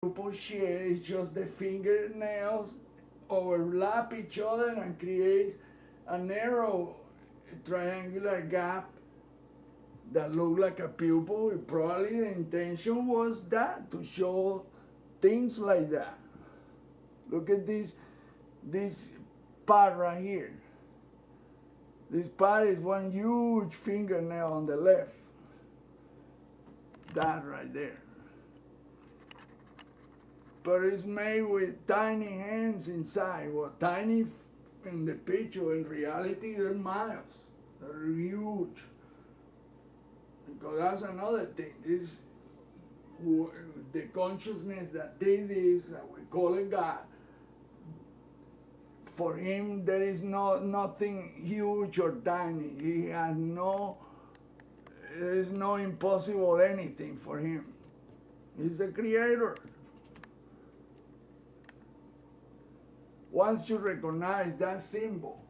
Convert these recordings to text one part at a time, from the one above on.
pupil shape is just the fingernails overlap each other and create a narrow triangular gap that look like a pupil. Probably the intention was that, to show things like that. Look at this part right here. This part is one huge fingernail on the left. That right there. But it's made with tiny hands inside. Well, tiny in the picture, in reality, they're miles. They're huge. Because that's another thing. This, the consciousness that did this, that we call it God, for him there is nothing huge or tiny. He has there is no impossible anything for him. He's the creator. Once you recognize that symbol,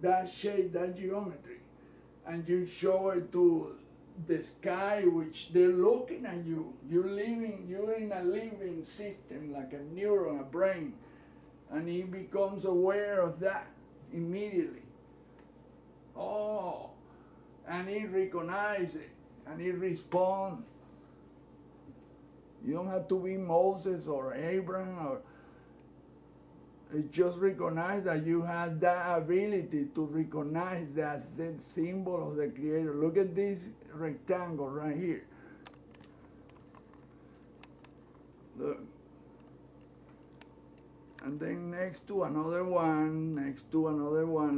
that shape, that geometry, and you show it to the sky, which they're looking at you, you're in a living system, like a neuron, a brain, and he becomes aware of that immediately. Oh, and he recognizes it, and he responds. You don't have to be Moses or Abraham, or it just recognize that you have that ability to recognize that symbol of the Creator. Look at this rectangle right here. Look. And then next to another one,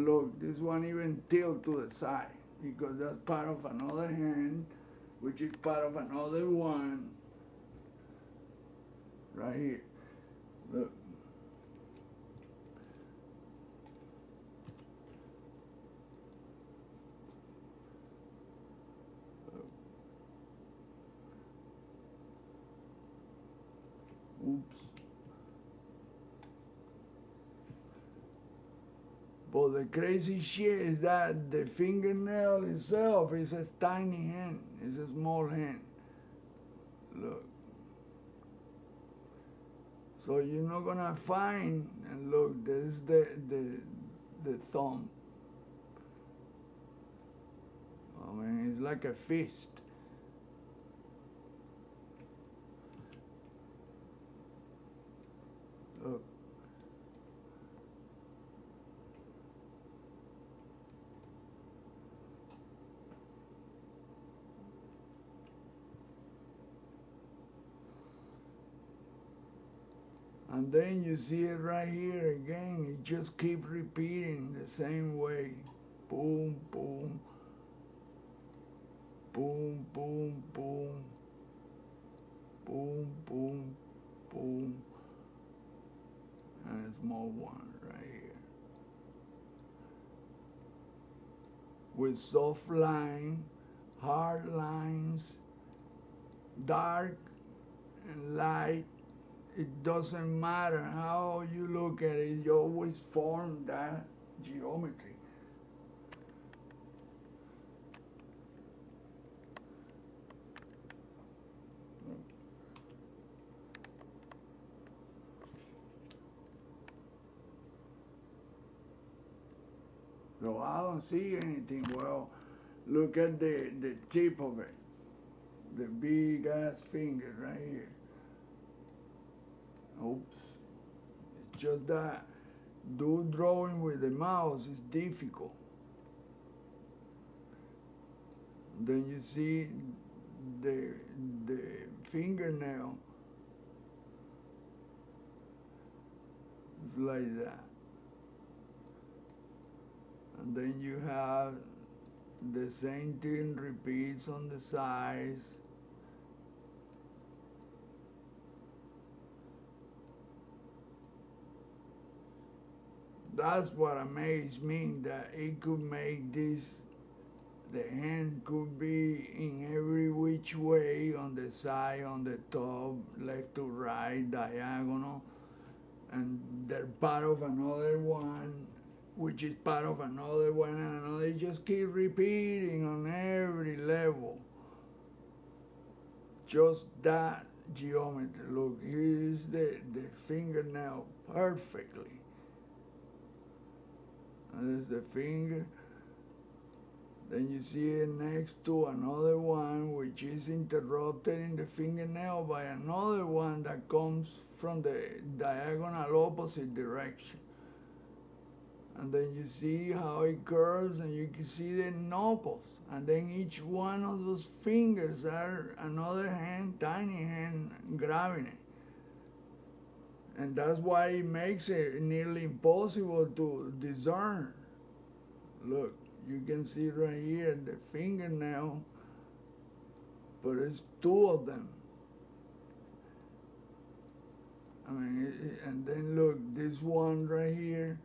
look, this one even tilt to the side, because that's part of another hand, which is part of another one, right here. Look. Oops. But the crazy shit is that the fingernail itself is a tiny hand. It's a small hand. Look. So you're not gonna find, and look, this is the thumb. I mean, it's like a fist. Look. And then you see it right here again. It just keeps repeating the same way. Boom, boom, boom, boom, boom, boom, boom, boom. And a small one right here. With soft line, hard lines, dark and light. It doesn't matter how you look at it, you always form that geometry. So I don't see anything. Well, look at the tip of it, the big ass finger right here. Oops. It's just that do drawing with the mouse is difficult. Then you see the fingernail. It's like that. And then you have the same thing repeats on the sides. That's what amazed me, that it could make this, the hand could be in every which way, on the side, on the top, left to right, diagonal, and they're part of another one, which is part of another one and another. They just keep repeating on every level. Just that geometry. Look, here is the fingernail perfectly. And there's the finger. Then you see it next to another one which is interrupted in the fingernail by another one that comes from the diagonal opposite direction. And then you see how it curves, and you can see the knuckles. And then each one of those fingers are another hand, tiny hand, grabbing it. And that's why it makes it nearly impossible to discern. Look, you can see right here the fingernail, but it's two of them. I mean, and then look, this one right here,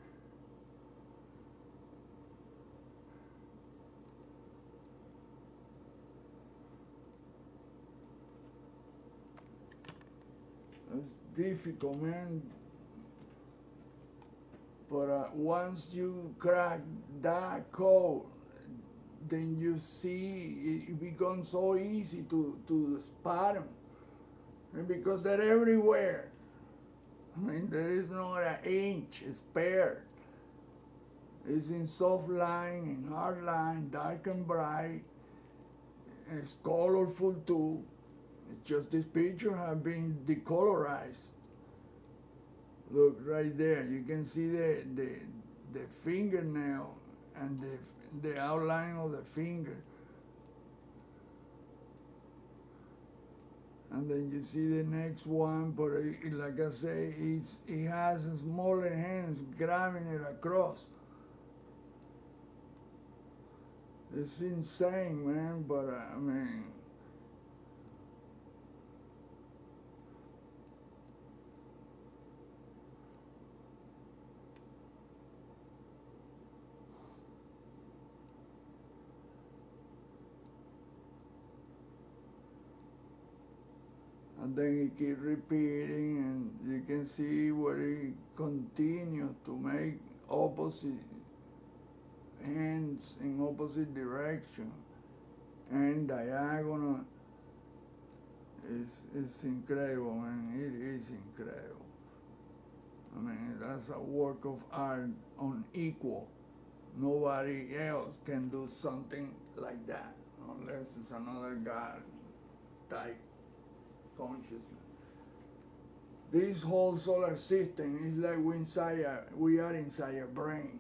it's difficult, man. But once you crack that code, then you see it becomes so easy to spot them. And because they're everywhere. I mean, there is not an inch spare. It's in soft line, in hard line, dark and bright. It's colorful too. It's just this picture has been decolorized. Look right there, you can see the fingernail and the outline of the finger. And then you see the next one, but like I say, it has smaller hands grabbing it across. It's insane, man, but I mean, and then it keeps repeating, and you can see where it continues to make opposite hands in opposite direction and diagonal. It's incredible, man. It is incredible. I mean, that's a work of art unequal. Nobody else can do something like that unless it's another God type consciousness. This whole solar system is like we are inside a brain.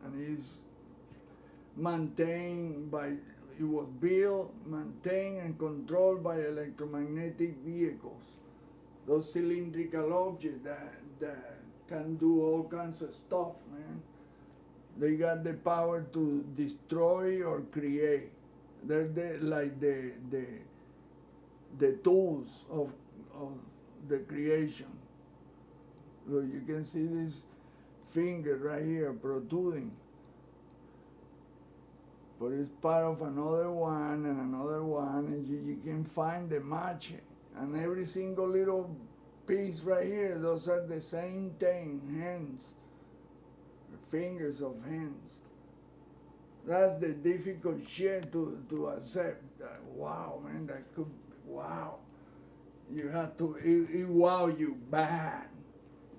And it's maintained by, it was built, maintained, and controlled by electromagnetic vehicles. Those cylindrical objects that can do all kinds of stuff, man. They got the power to destroy or create. They're like the tools of the creation. So you can see this finger right here protruding, but it's part of another one and another one, and you can find the match, and every single little piece right here, those are the same thing, hands, fingers of hands. That's the difficult shit to accept. Wow, man, that could, wow. You have to, it wow you bad.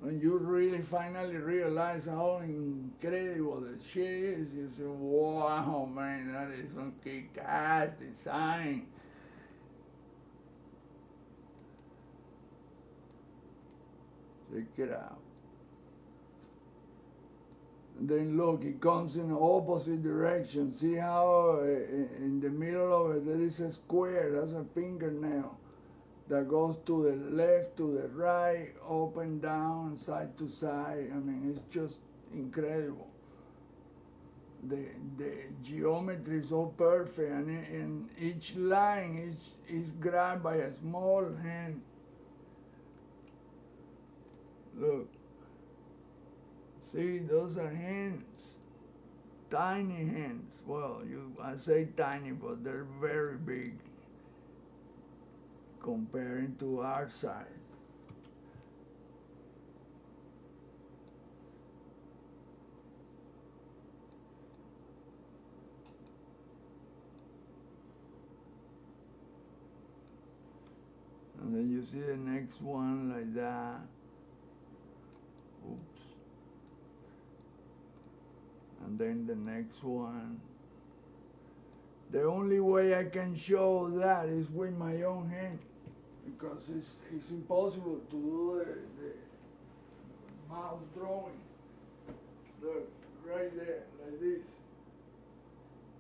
When you really finally realize how incredible the shit is, you say, wow, man, that is some kick-ass design. Check it out. And then look, it comes in the opposite direction. See how in the middle of it there is a square, that's a fingernail that goes to the left, to the right, up and down, side to side. I mean, it's just incredible. The geometry is so perfect, and each line is grabbed by a small hand. Look. See, those are hands, tiny hands. Well, I say tiny, but they're very big comparing to our size. And then you see the next one like that. Oops. And then the next one. The only way I can show that is with my own hand, because it's impossible to do the mouse drawing. Look, right there, like this.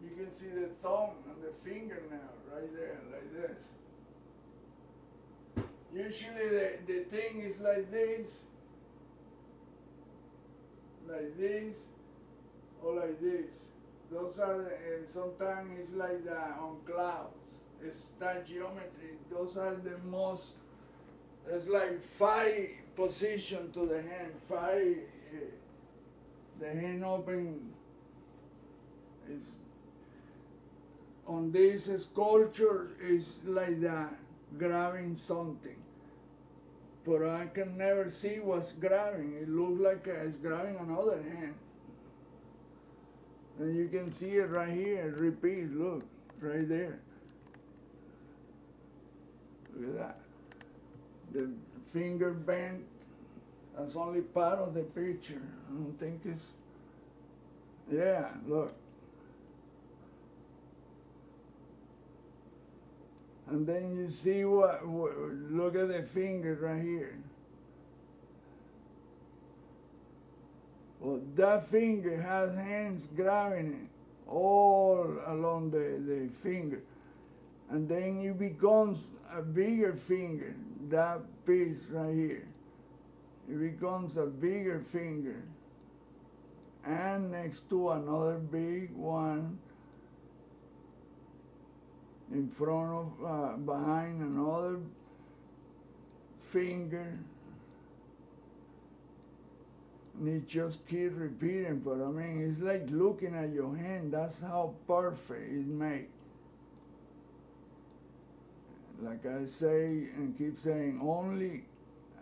You can see the thumb and the fingernail right there, like this. Usually the thing is like this, or like this. Those are, sometimes it's like that on clouds. It's that geometry. Those are the most, it's like 5 positions to the hand, 5, the hand open is, on this sculpture is like that, grabbing something. But I can never see what's grabbing. It looks like it's grabbing another hand. And you can see it right here, repeat, look, right there. Look at that. The finger bent, that's only part of the picture. I don't think it's, yeah, look. And then you see what look at the finger right here. Well, that finger has hands grabbing it all along the finger. And then it becomes a bigger finger, that piece right here. It becomes a bigger finger. And next to another big one in front of, behind another finger. And it just keeps repeating, but I mean, it's like looking at your hand. That's how perfect it's made. Like I say and keep saying, only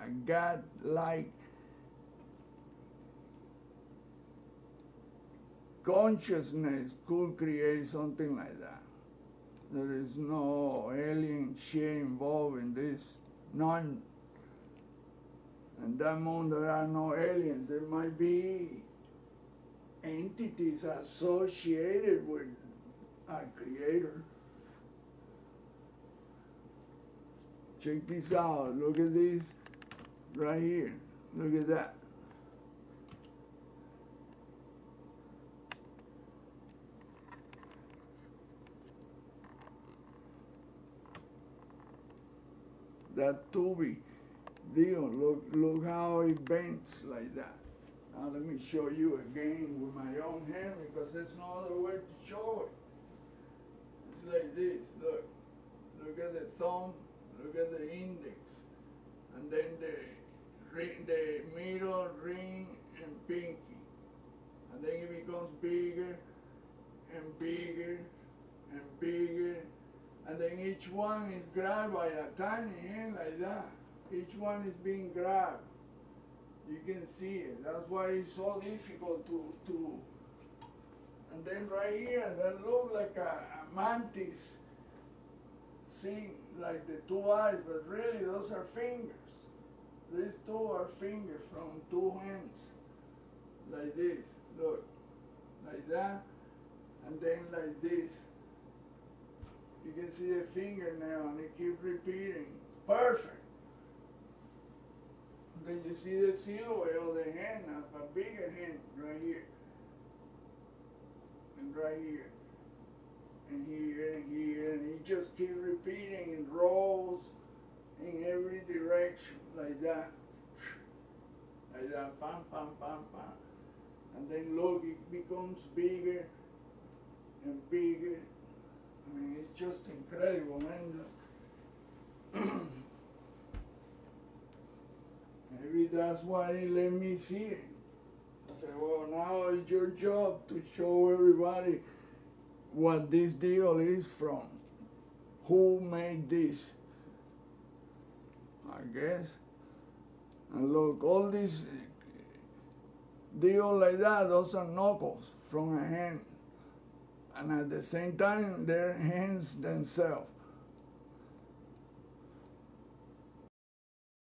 a God-like consciousness could create something like that. There is no alien shit involved in this, none. And that moment there are no aliens. There might be entities associated with our Creator. Check this out. Look at this right here. Look at that. That tubby deal, look how it bends like that. Now let me show you again with my own hand, because there's no other way to show it. It's like this, look. Look at the thumb, look at the index, and then the middle ring and pinky. And then it becomes bigger and bigger and bigger. And then each one is grabbed by a tiny hand like that. Each one is being grabbed. You can see it. That's why it's so difficult to. And then right here, that looks like a mantis. See, like the 2 eyes, but really those are fingers. These 2 are fingers from 2 hands. Like this, look. Like that, and then like this. You can see the fingernail and it keeps repeating. Perfect. Then you see the silhouette of the hand, a bigger hand right here. And right here. And here and here. And it just keeps repeating in rows in every direction. Like that. Like that. Pam, pam, pam, pam. And then look, it becomes bigger and bigger. I mean, it's just incredible, man. Maybe that's why they let me see it. I said, well, now it's your job to show everybody what this deal is from. Who made this? I guess. And look, all this deal like that, those are knuckles from a hand. And at the same time, they're hands themselves.